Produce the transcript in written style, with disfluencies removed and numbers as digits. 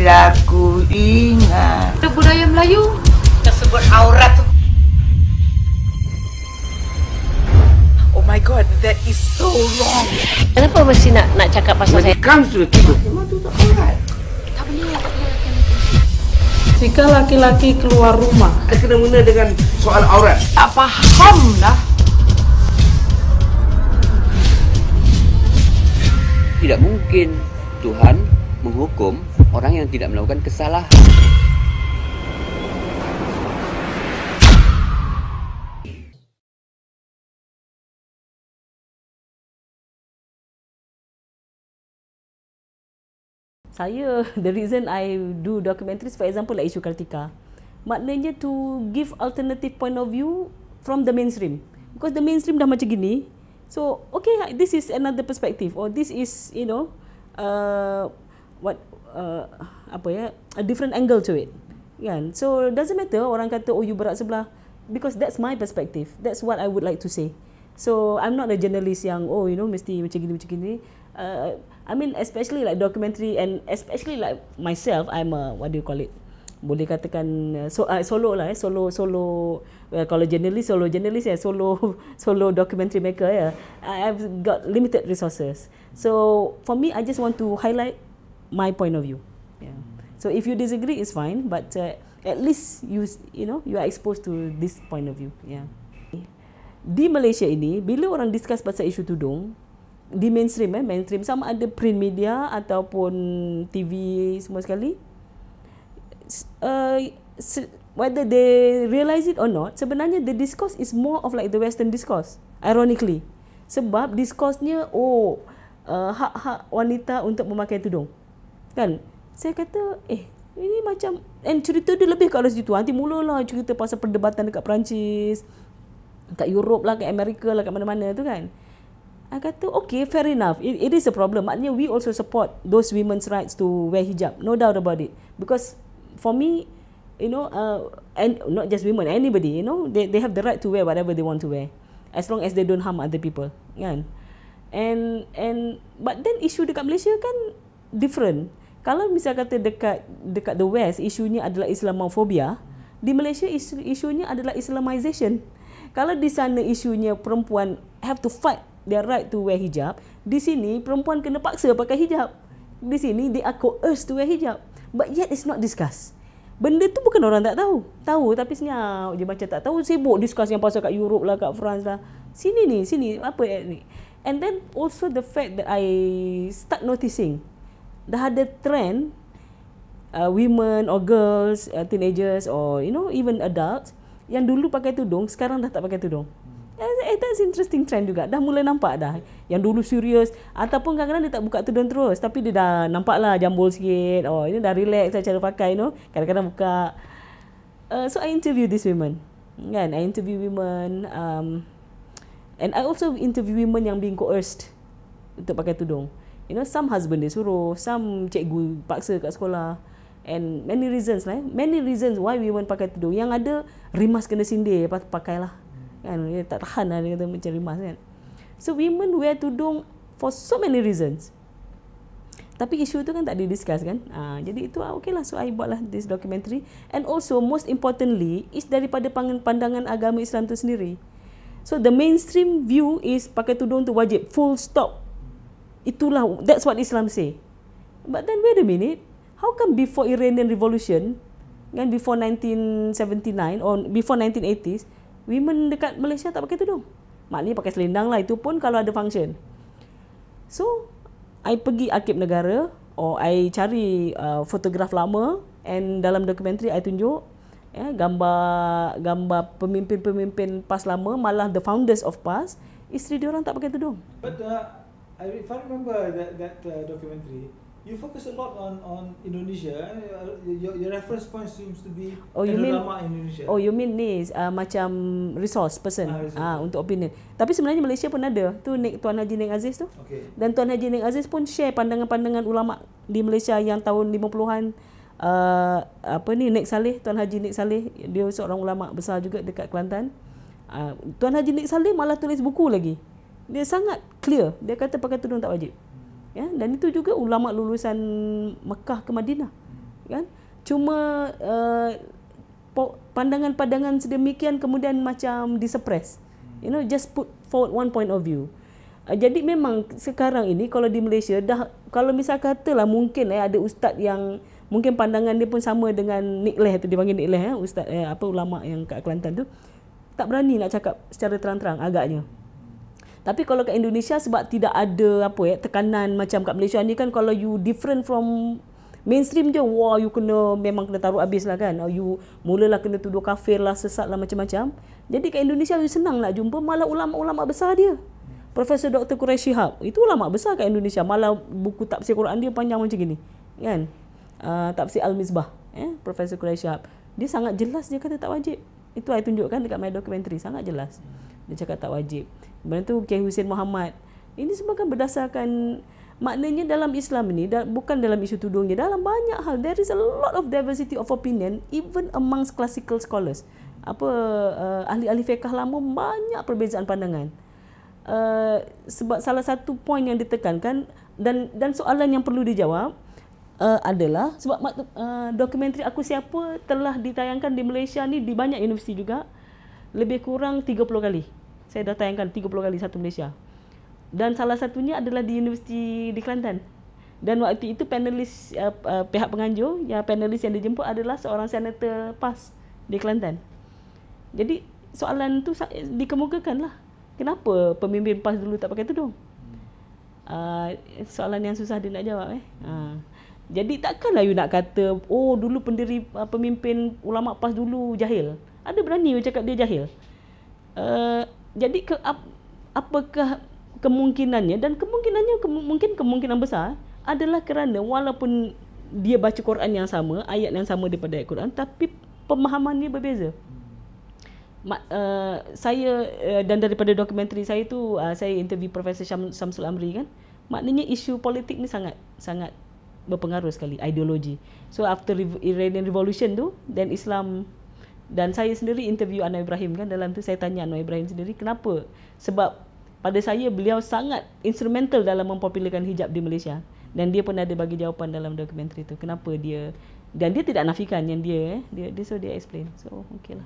bila ku ingat budaya Melayu tersebut aurat. Oh my god, that is so wrong. Kenapa mesti nak cakap pasal saya? Kamu sudah tidur. Memang tu tak aurat. Tak boleh. Jika laki-laki keluar rumah, Ada kena-mena dengan soal aurat. tak faham lah. Tidak mungkin Tuhan menghukum orang yang tidak melakukan kesalahan. The reason I do documentaries, for example, like isu Kartika, maknanya to give alternative point of view from the mainstream. Because the mainstream dah macam gini, so okay, this is another perspective, or this is, you know, a different angle to it. Kan? So doesn't matter orang kata, oh you berat sebelah, because that's my perspective. That's what I would like to say. So I'm not a journalist yang, oh you know, mesti macam gini. I mean, especially like documentary, and especially like myself, I'm a, what do you call it? Boleh katakan solo lah, solo. Well, kalau solo documentary maker ya. I've got limited resources. So for me, I just want to highlight my point of view. Yeah. So if you disagree, it's fine. But at least you know you are exposed to this point of view. Yeah. Di Malaysia ini, bila orang discuss pasal isu tudung, di mainstream sama ada print media ataupun TV semua sekali, whether they realize it or not, sebenarnya the discourse is more of like the Western discourse, ironically. Sebab discourse-nya hak-hak wanita untuk memakai tudung. Kan? Saya kata, ini macam, and cerita dia lebih kat arah situ. Nanti mulalah cerita pasal perdebatan dekat Perancis, kat Europe lah, kat Amerika lah, kat mana-mana tu kan. I kata, okay, fair enough. It is a problem. Maknanya we also support those women's rights to wear hijab. No doubt about it. Because for me, you know, and not just women, anybody, you know, they have the right to wear whatever they want to wear. As long as they don't harm other people. Kan? But then issue dekat Malaysia kan different. Kalau misal kata dekat the West, isunya adalah Islamophobia, di Malaysia isunya adalah Islamization. Kalau di sana isunya perempuan have to fight their right to wear hijab, di sini perempuan kena paksa pakai hijab. Di sini they are coerced to wear hijab. But yet it's not discussed. Benda tu bukan orang tak tahu. Tahu tapi senyap je macam tak tahu. Sibuk discuss yang pasal kat Europe lah, kat France lah. Sini apa ni. And then also the fact that I start noticing dah ada trend women or girls, teenagers or you know even adults yang dulu pakai tudung sekarang dah tak pakai tudung. That's interesting trend juga. Dah mula nampak dah. Yang dulu serius ataupun kadang-kadang dia tak buka tudung terus tapi dia dah nampak lah jambul sikit. Oh, ini dah relax lah cara pakai, you know. Kadang-kadang buka. So I interview these women. Kan? I interview women and I also interview women yang being coerced untuk pakai tudung. You know, some husband dia suruh, some cikgu paksa kat sekolah. And many reasons lah. Many reasons why women pakai tudung. Yang ada rimas kena sindir, pakailah. Kan, dia tak tahan lah, dia kata macam rimas kan. So women wear tudung for so many reasons. Tapi isu tu kan tak di-discuss kan. Jadi itu okay lah. So I buat lah this documentary. And also most importantly is daripada pandangan agama Islam tu sendiri. So the mainstream view is pakai tudung tu wajib, full stop. Itulah, that's what Islam say. But then wait a minute, how come before Iranian Revolution, kan, before 1979 or before 1980s, women dekat Malaysia tak pakai tudung? Maknanya pakai selendang lah, itu pun kalau ada function. So, I pergi Arkib Negara, or I cari fotograf lama, and dalam dokumentari I tunjuk gambar pemimpin-pemimpin PAS lama, malah the founders of PAS, isteri diorang tak pakai tudung. But if I remember that documentary, you focus a lot on Indonesia. Your reference point seems to be panorama Indonesia. Oh, you mean ni macam resource person untuk opinion. Tapi sebenarnya Malaysia pun ada. Tu Tuan Haji Nik Aziz tu. Okay. Dan Tuan Haji Nik Aziz pun share pandangan-pandangan ulama di Malaysia yang tahun 50-an. Nik Saleh, Tuan Haji Nik Saleh, dia seorang ulama besar juga dekat Kelantan. Tuan Haji Nik Saleh malah tulis buku lagi. Dia sangat clear. Dia kata pakai tudung tak wajib. Ya, dan itu juga ulama lulusan Mekah ke Madinah. kan? Cuma pandangan-pandangan sedemikian kemudian macam disuppress. Just put forward one point of view. Jadi memang sekarang ini kalau di Malaysia dah, kalau misal katalah mungkin ada ustaz yang mungkin pandangan dia pun sama dengan Nick Leh tu, dia panggil Nick Leh, ustaz ulama yang kat Kelantan tu, tak berani nak cakap secara terang-terang agaknya. Tapi kalau kat Indonesia sebab tidak ada tekanan macam kat Malaysia ni kan, kalau you different from mainstream je, wah you memang kena taruh habis lah kan. You mulalah kena tuduh kafir lah, sesat lah, macam-macam. Jadi kat Indonesia you senang nak jumpa malah ulama-ulama besar dia. Profesor Dr. Quraish Shihab, itu ulama besar kat Indonesia, malah buku tafsir Quran dia panjang macam gini kan. Tafsir Al-Misbah, Profesor Quraish Shihab, dia sangat jelas dia kata tak wajib. Itu saya tunjukkan dekat my documentary, sangat jelas dia cakap tak wajib. Kemudian tu Kiai Hussein Muhammad, ini semua kan berdasarkan, maknanya dalam Islam ni bukan dalam isu tudung je, dalam banyak hal there is a lot of diversity of opinion even amongst classical scholars. Ahli-ahli fiqh lama banyak perbezaan pandangan. Sebab salah satu poin yang ditekankan dan soalan yang perlu dijawab adalah sebab dokumentari Aku Siapa telah ditayangkan di Malaysia ni di banyak universiti juga, lebih kurang 30 kali. Saya dah tayangkan 30 kali satu Malaysia. Dan salah satunya adalah di Universiti di Kelantan. Dan waktu itu panelis pihak penganjur, panelis yang dijemput adalah seorang senator PAS di Kelantan. Jadi soalan tu dikemukakan lah, kenapa pemimpin PAS dulu tak pakai tudung? Soalan yang susah dia nak jawab. Jadi takkanlah you nak kata dulu pemimpin ulama PAS dulu jahil. Ada berani you cakap dia jahil? Jadi apakah kemungkinannya, dan mungkin kemungkinan besar adalah kerana walaupun dia baca Quran yang sama, ayat yang sama daripada ayat Quran, tapi pemahamannya berbeza. Saya dan daripada dokumentari saya tu, saya interview Profesor Syamsul Amri kan, maknanya isu politik ni sangat berpengaruh sekali, ideologi. So after Iranian Revolution tu, dan Islam, dan saya sendiri interview Anwar Ibrahim kan, dalam tu saya tanya Anwar Ibrahim sendiri kenapa. Sebab pada saya beliau sangat instrumental dalam mempopularkan hijab di Malaysia, dan dia pun ada bagi jawapan dalam dokumentari tu kenapa dia, dan dia tidak nafikan yang dia so dia explain. So okeylah.